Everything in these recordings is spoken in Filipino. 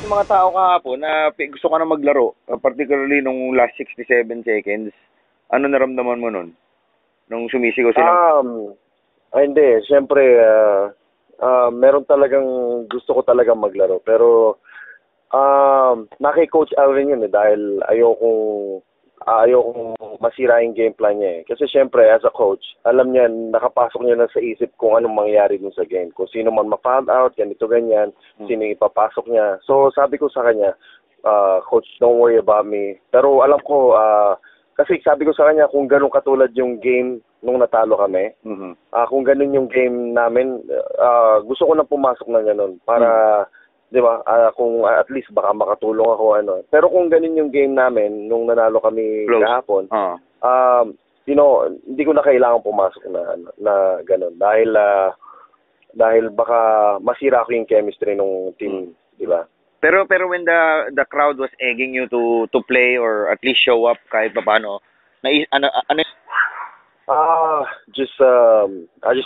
Yung mga tao kahapon na gusto ka na maglaro, particularly nung last 67 seconds, ano naramdaman mo nun? Nung sumisigaw sila? Hindi. Siyempre, meron talagang gusto ko talagang maglaro. Pero, naki-Coach Alvin yun dahil ayokong masira yung game plan niya Kasi siyempre, as a coach, alam niya, nakapasok niya na sa isip kung anong mangyayari dun sa game. Kung sino man ma-found out, ganito, ganyan, sino ipapasok niya. So, sabi ko sa kanya, Coach, don't worry about me. Pero alam ko, kasi sabi ko sa kanya, kung ganun katulad yung game nung natalo kami, kung ganun yung game namin, gusto ko na pumasok na ganun para... Di ba? Kung at least baka makatulong ako Pero kung ganun yung game namin nung nanalo kami kahapon, hindi ko na kailangan pumasok na ganun dahil baka masira ko yung chemistry ng team, di ba? Pero when the crowd was egging you to play or at least show up kahit paano, I just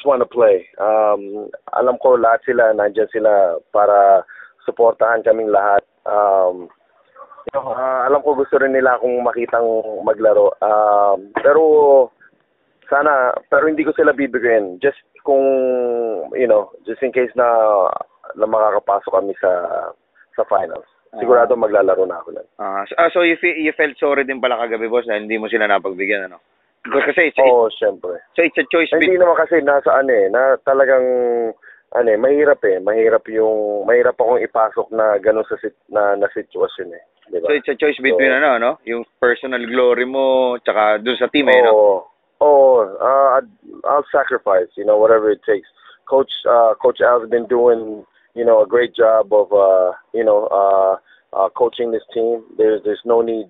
want to play. Alam ko lahat sila, nandiyan sila para suportahan kaming lahat. Alam ko gusto rin nila akong makitang maglaro. Pero hindi ko sila bibigyan. Just just in case na makakapasok kami sa finals. Sigurado maglalaro na ako nun. So you felt sorry din pala kagabi, boss, na hindi mo sila napagbigyan, Kasi syempre. So it's a choice. Hindi naman kasi nasa na talagang mahirap mahirap akong ipasok na gano'n na sitwasyon diba? So it's a choice between yung personal glory mo tsaka dun sa team I'll sacrifice whatever it takes. Coach Al's been doing a great job of coaching this team. There's no need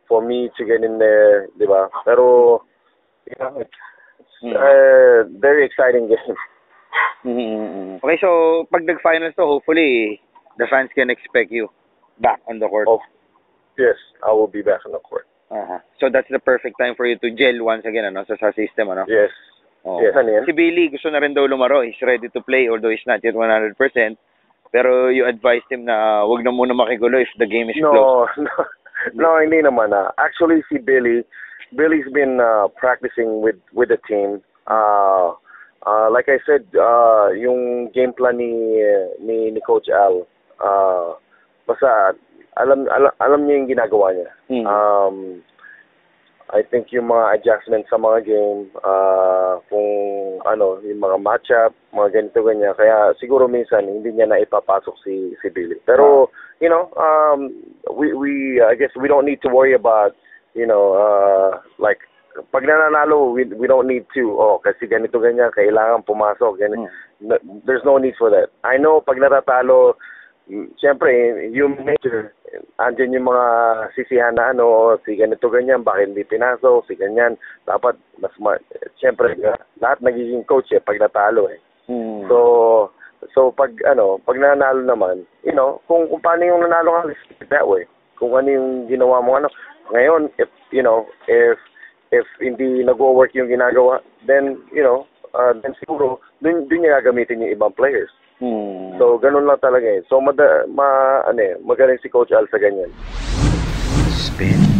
for me to get in there, diba? Pero it's very exciting game. Okay, so pag nag-finals to, hopefully the fans can expect you back on the court. Yes, I will be back on the court. So that's the perfect time for you to gel once again sa system, Yes. Yes. Si Billy gusto na rin daw lumaro. He's ready to play although he's not yet 100%. Pero you advised him na wag na muna makigulo if the game is close. No, hindi naman. Actually, si Billy's been practicing with the team. Like I said, yung game plan ni Coach Al, basta alam niya yung ginagawa niya. I think yung mga adjustments sa mga game, kung yung mga matchup, mga ganito ganyan. Kaya siguro minsan hindi niya na ipapasok si Billy. Pero I guess we don't need to worry about like pag nananalo, we don't need to, kasi ganito ganyan, kailangan pumasok. There's no need for that. I know, pag natatalo, siyempre, yung major, andyan yung mga sisihan na si ganito ganyan, bakit hindi pinasok, si ganyan. Dapat, siyempre, lahat nagiging coach pag natalo So, pag nanalo naman, kung paano yung nanalo ka, that way. Kung ano yung ginawa mo, ngayon, if hindi nag-work yung ginagawa, then then siguro dun niya gagamitin yung ibang players. So ganun lang talaga So magaling si Coach Al sa ganyan. Spin.